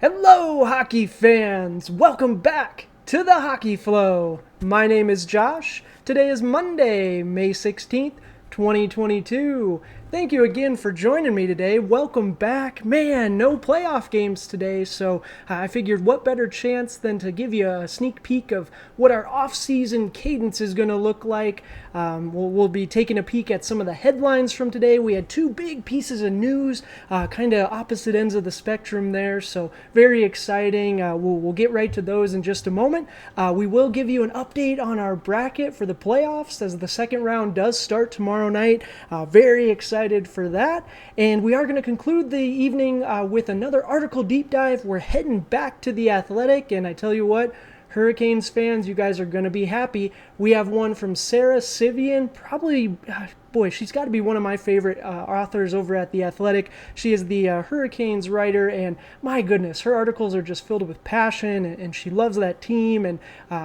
Hello, hockey fans! Welcome back to the Hockey Flow. My name is Josh. Today is Monday, May 16th, 2022. Thank you again for joining me today. Welcome back. Man, no playoff games today, so I figured what better chance than to give you a sneak peek of what our offseason cadence is going to look like. We'll be taking a peek at some of the headlines from today. We had two big pieces of news, kind of opposite ends of the spectrum there, so very exciting. We'll get right to those in just a moment. We will give you an update on our bracket for the playoffs as the second round does start tomorrow night. Very excited for that. And we are going to conclude the evening with another article deep dive. We're heading back to The Athletic, and I tell you what, Hurricanes fans, you guys are going to be happy. We have one from Sara Civian, probably, boy, she's got to be one of my favorite authors over at The Athletic. She is the Hurricanes writer, and my goodness, her articles are just filled with passion, and she loves that team, and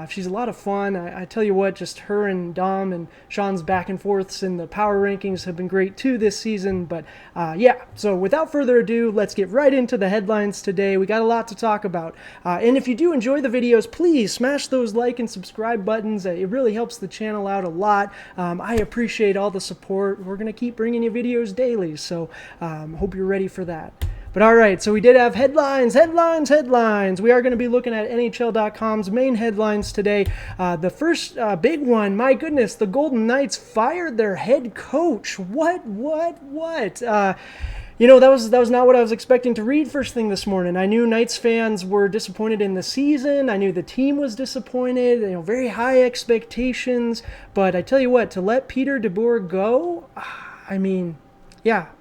she's a lot of fun. I tell you what, just her and Dom and Sean's back and forths in the power rankings have been great too this season. But yeah, so without further ado, let's get right into the headlines today. We got a lot to talk about. And if you do enjoy the videos, please smash those like and subscribe buttons. It really helps the channel out a lot. I appreciate all the support. We're going to keep bringing you videos daily, so hope you're ready for that. But all right, so we did have headlines. We are going to be looking at NHL.com's main headlines today. The first big one, my goodness, the Golden Knights fired their head coach. What? That was not what I was expecting to read first thing this morning. I knew Knights fans were disappointed in the season. I knew the team was disappointed. Very high expectations. But I tell you what, to let Peter DeBoer go,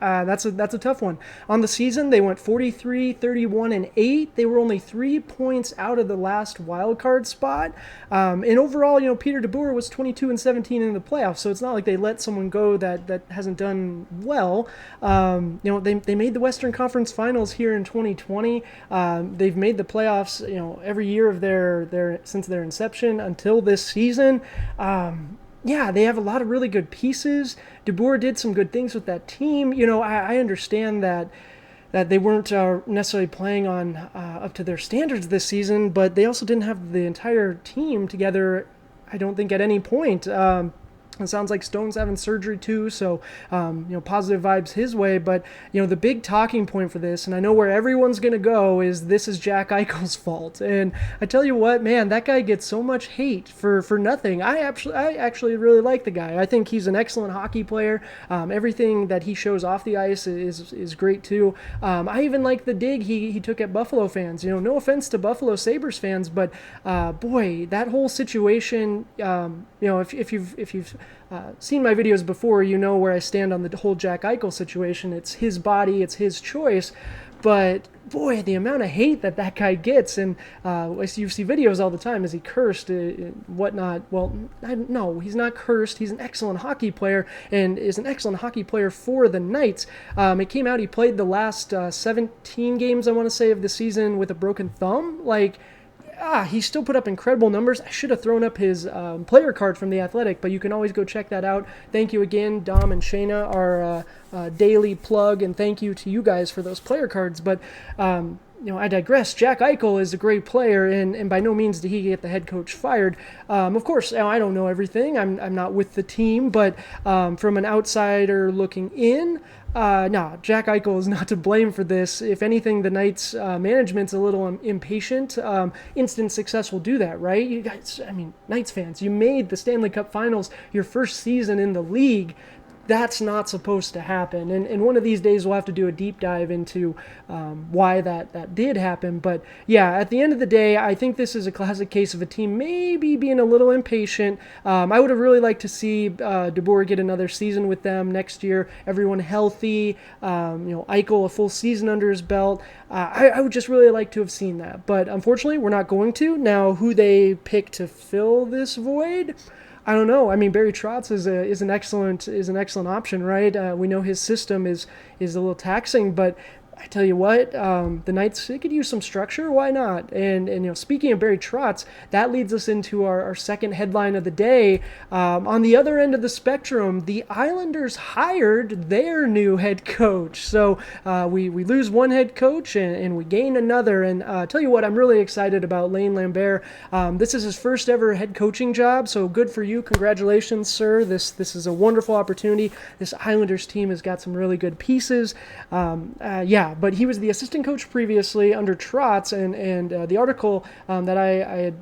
that's a tough one. On the season, they went 43, 31, and 8. They were only 3 points out of the last wild card spot. And overall, Peter DeBoer was 22 and 17 in the playoffs, so it's not like they let someone go that hasn't done well. They made the Western Conference Finals here in 2020. They've made the playoffs, every year of their since their inception until this season. Yeah, they have a lot of really good pieces. DeBoer did some good things with that team. I understand that they weren't necessarily playing on up to their standards this season, but they also didn't have the entire team together, I don't think, at any point. It sounds like Stone's having surgery too, so positive vibes his way. But the big talking point for this, and I know where everyone's gonna go, is this is Jack Eichel's fault. And I tell you what, man, that guy gets so much hate for nothing. I actually really like the guy. I think he's an excellent hockey player. Everything that he shows off the ice is great too. I even like the dig he took at Buffalo fans. No offense to Buffalo Sabres fans, but boy, that whole situation. If you've seen my videos before, you know where I stand on the whole Jack Eichel situation. It's his body, it's his choice, but boy, the amount of hate that guy gets, and you see videos all the time. Is he cursed, whatnot? Well, no, he's not cursed. He's an excellent hockey player, and is an excellent hockey player for the Knights. It came out he played the last 17 games, I want to say, of the season with a broken thumb. He still put up incredible numbers. I should have thrown up his player card from The Athletic, but you can always go check that out. Thank you again, Dom and Shayna, our daily plug, and thank you to you guys for those player cards. But I digress. Jack Eichel is a great player, and by no means did he get the head coach fired. Of course, I don't know everything. I'm not with the team, but from an outsider looking in, Jack Eichel is not to blame for this. If anything, the Knights management's a little impatient. Instant success will do that, right? You guys, Knights fans, you made the Stanley Cup Finals your first season in the league. That's not supposed to happen. And one of these days we'll have to do a deep dive into why that did happen. But yeah, at the end of the day, I think this is a classic case of a team maybe being a little impatient. I would have really liked to see DeBoer get another season with them next year. Everyone healthy, Eichel a full season under his belt. I would just really like to have seen that. But unfortunately, we're not going to. Now, who they pick to fill this void, I don't know. Barry Trotz is an excellent option, right? We know his system is a little taxing, but I tell you what, the Knights, they could use some structure. Why not? And speaking of Barry Trotz, that leads us into our second headline of the day. On the other end of the spectrum, the Islanders hired their new head coach. So we lose one head coach and we gain another. And tell you what, I'm really excited about Lane Lambert. This is his first ever head coaching job, so good for you. Congratulations, sir. This is a wonderful opportunity. This Islanders team has got some really good pieces. But he was the assistant coach previously under Trotz, and the article that I had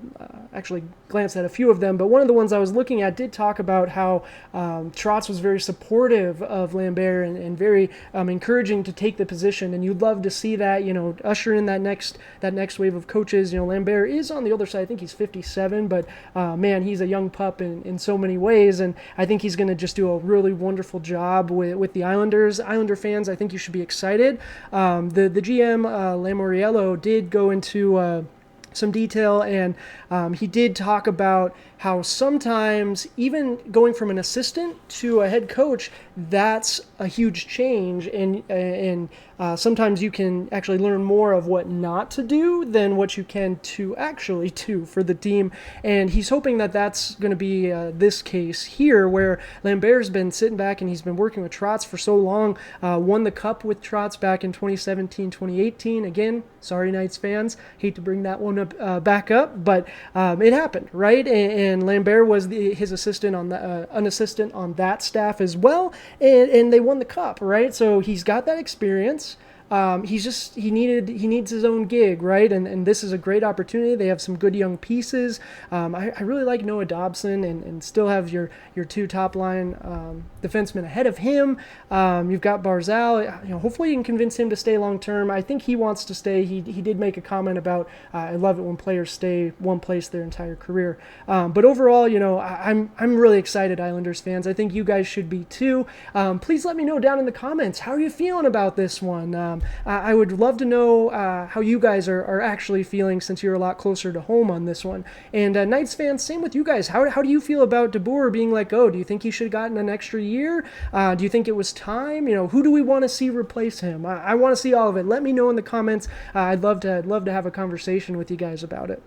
actually glanced at a few of them, but one of the ones I was looking at did talk about how Trotz was very supportive of Lambert and very encouraging to take the position, and you'd love to see that, usher in that next wave of coaches. Lambert is on the older side. I think he's 57, but man, he's a young pup in so many ways, and I think he's going to just do a really wonderful job with the Islanders. Islander fans, I think you should be excited. The GM, Lamoriello, did go into some detail, and he did talk about how sometimes even going from an assistant to a head coach, that's a huge change, and sometimes you can actually learn more of what not to do than what you can to actually do for the team. And he's hoping that that's going to be this case here, where Lambert's been sitting back and he's been working with Trotz for so long, won the cup with Trotz back in 2017, 2018. Again, sorry, Knights fans, hate to bring that one up, back up, but it happened, right? And Lambert was his assistant on an assistant on that staff as well, and they won the cup, right? So he's got that experience. He needs his own gig, right? And this is a great opportunity. They have some good young pieces. I really like Noah Dobson, and still have your two top line defensemen ahead of him. You've got Barzal. Hopefully you can convince him to stay long term. I think he wants to stay. He did make a comment about I love it when players stay one place their entire career. But overall, I'm really excited, Islanders fans. I think you guys should be too. Please let me know down in the comments, how are you feeling about this one? I would love to know how you guys are actually feeling, since you're a lot closer to home on this one. And Knights fans, same with you guys. How do you feel about DeBoer being let go? Do you think he should have gotten an extra year? Do you think it was time? Who do we want to see replace him? I want to see all of it. Let me know in the comments. I'd love to have a conversation with you guys about it.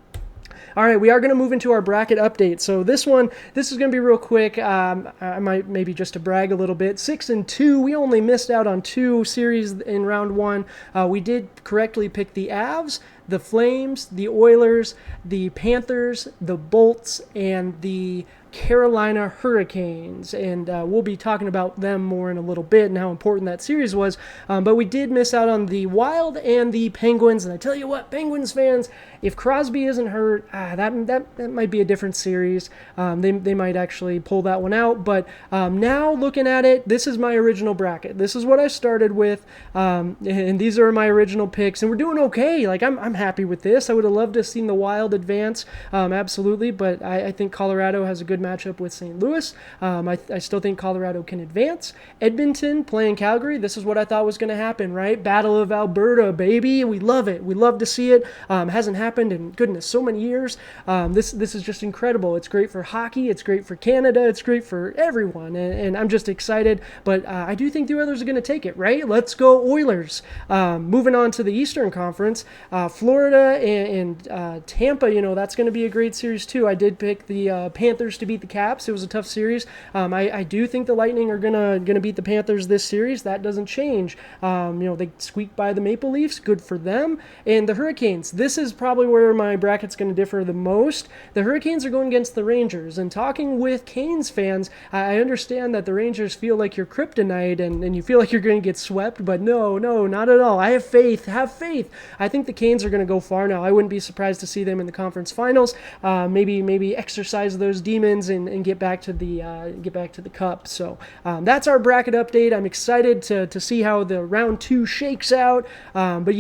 All right, we are going to move into our bracket update. So this is going to be real quick. I might maybe just to brag a little bit. 6-2. We only missed out on 2 series in round 1. We did correctly pick the Avs, the Flames, the Oilers, the Panthers, the Bolts, and the Carolina Hurricanes, and we'll be talking about them more in a little bit and how important that series was, but we did miss out on the Wild and the Penguins. And I tell you what, Penguins fans, if Crosby isn't hurt, that might be a different series. They might actually pull that one out, but now looking at it, this is my original bracket. This is what I started with, and these are my original picks, and we're doing okay. Like, I'm happy with this. I would have loved to have seen the Wild advance, absolutely, but I think Colorado has a good matchup with St. Louis. I still think Colorado can advance. Edmonton playing Calgary. This is what I thought was going to happen, right? Battle of Alberta, baby. We love it. We love to see it. Hasn't happened in, goodness, so many years. This is just incredible. It's great for hockey. It's great for Canada. It's great for everyone, and I'm just excited. But I do think the Oilers are going to take it, right? Let's go Oilers. Moving on to the Eastern Conference, Florida and Tampa. That's going to be a great series too. I did pick the Panthers to beat the Caps. It was a tough series. I do think the Lightning are gonna beat the Panthers this series. That doesn't change. They squeaked by the Maple Leafs. Good for them. And the Hurricanes. This is probably where my bracket's going to differ the most. The Hurricanes are going against the Rangers. And talking with Canes fans, I understand that the Rangers feel like you're kryptonite and you feel like you're going to get swept. But no, not at all. I have faith. Have faith. I think the Canes are going to go far now. I wouldn't be surprised to see them in the conference finals. Maybe exercise those demons and get back to the cup. So that's our bracket update. I'm excited to see how the round 2 shakes out. But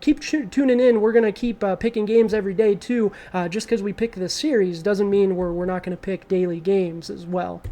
keep tuning in. We're gonna keep picking games every day too. Just because we pick this series doesn't mean we're not gonna pick daily games as well.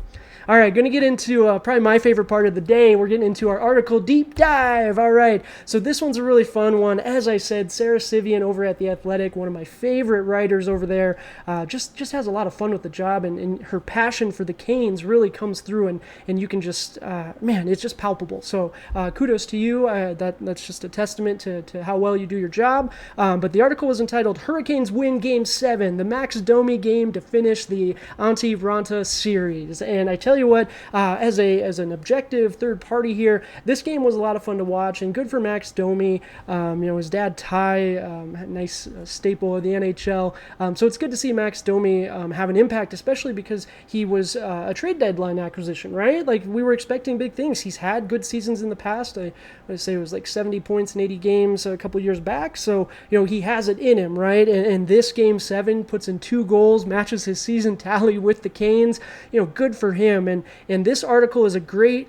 All right, going to get into probably my favorite part of the day. We're getting into our article deep dive. All right, so this one's a really fun one. As I said, Sara Civian over at The Athletic, one of my favorite writers over there, just has a lot of fun with the job, and her passion for the Canes really comes through, and you can just, man, it's just palpable. So kudos to you. That's just a testament to how well you do your job. But the article was entitled "Hurricanes Win Game 7, the Max Domi game to finish the Antti Raanta series." And I tell you what, as an objective third party here, this game was a lot of fun to watch, and good for Max Domi. His dad Ty, nice staple of the NHL. So it's good to see Max Domi have an impact, especially because he was a trade deadline acquisition, right? Like, we were expecting big things. He's had good seasons in the past. I would say it was like 70 points in 80 games a couple years back. So, he has it in him, right? And this Game 7 puts in 2 goals, matches his season tally with the Canes. Good for him. And this article is a great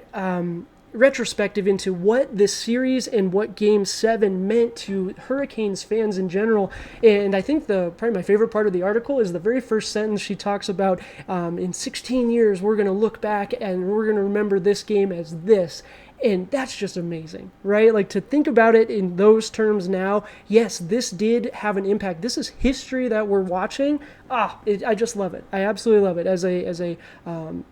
retrospective into what this series and what Game 7 meant to Hurricanes fans in general. And I think probably my favorite part of the article is the very first sentence. She talks about in 16 years we're going to look back and we're going to remember this game as this. And that's just amazing, right? Like, to think about it in those terms now, yes, this did have an impact. This is history that we're watching. I just love it. I absolutely love it. As a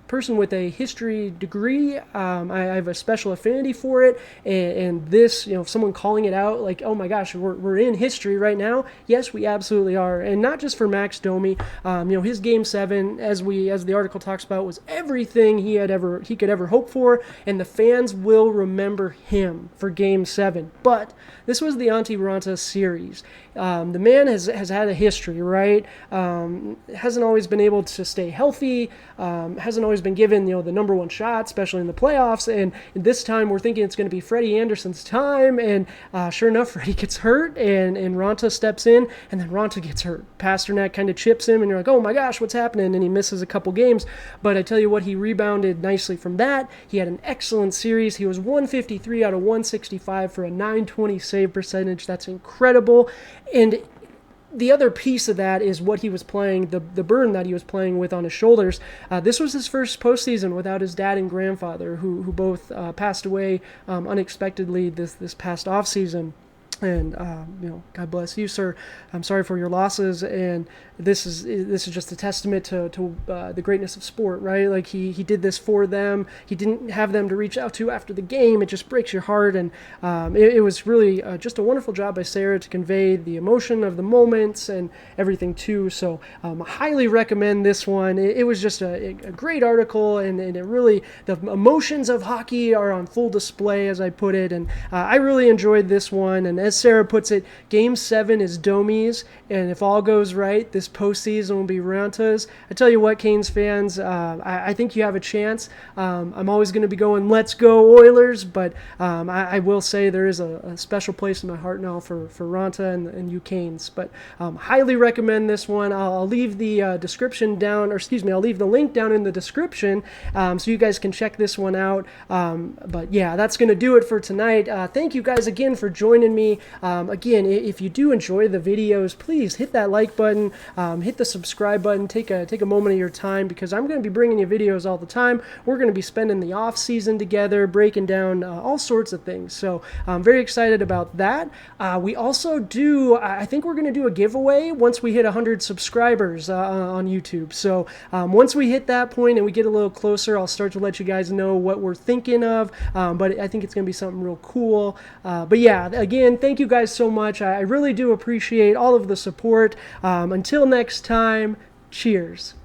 person with a history degree, I have a special affinity for it. And this, someone calling it out, like, oh my gosh, we're in history right now. Yes, we absolutely are. And not just for Max Domi. His Game 7, as the article talks about, was everything he could ever hope for. And the fans will remember him for Game 7. But this was the Antti Raanta series. The man has had a history, right? Hasn't always been able to stay healthy, hasn't always been given, the number one shot, especially in the playoffs. And this time we're thinking it's going to be Freddie Anderson's time. And sure enough, Freddie gets hurt and Raanta steps in, and then Raanta gets hurt. Pasternak kind of chips him, and you're like, oh my gosh, what's happening? And he misses a couple games. But I tell you what, he rebounded nicely from that. He had an excellent series. He was 153 out of 165 for a .920 save percentage. That's incredible. And the other piece of that is what he was playing, the burden that he was playing with on his shoulders. This was his first postseason without his dad and grandfather, who both passed away unexpectedly this past offseason. And God bless you, sir. I'm sorry for your losses. And this is just a testament to the greatness of sport, right? Like, he did this for them. He didn't have them to reach out to after the game. It just breaks your heart. And it was really just a wonderful job by Sara to convey the emotion of the moments and everything too. So I highly recommend this one. It was just a great article, and it really, the emotions of hockey are on full display, as I put it. And I really enjoyed this one. And as Sara puts it, Game 7 is Domi's, and if all goes right, this postseason will be Raanta's. I tell you what, Canes fans, I think you have a chance. I'm always going to be going, let's go Oilers, but I will say there is a special place in my heart now for Raanta and you Canes. But highly recommend this one. I'll leave the description down, or excuse me, I'll leave the link down in the description so you guys can check this one out. But yeah, that's going to do it for tonight. Thank you guys again for joining me. Again, if you do enjoy the videos, please hit that like button, hit the subscribe button, take a moment of your time, because I'm going to be bringing you videos all the time. We're going to be spending the off season together, breaking down all sorts of things. So I'm very excited about that. We also I think we're going to do a giveaway once we hit 100 subscribers on YouTube. So once we hit that point and we get a little closer, I'll start to let you guys know what we're thinking of. But I think it's going to be something real cool. But yeah, again, thank you guys so much. I really do appreciate all of the support. Until next time, cheers.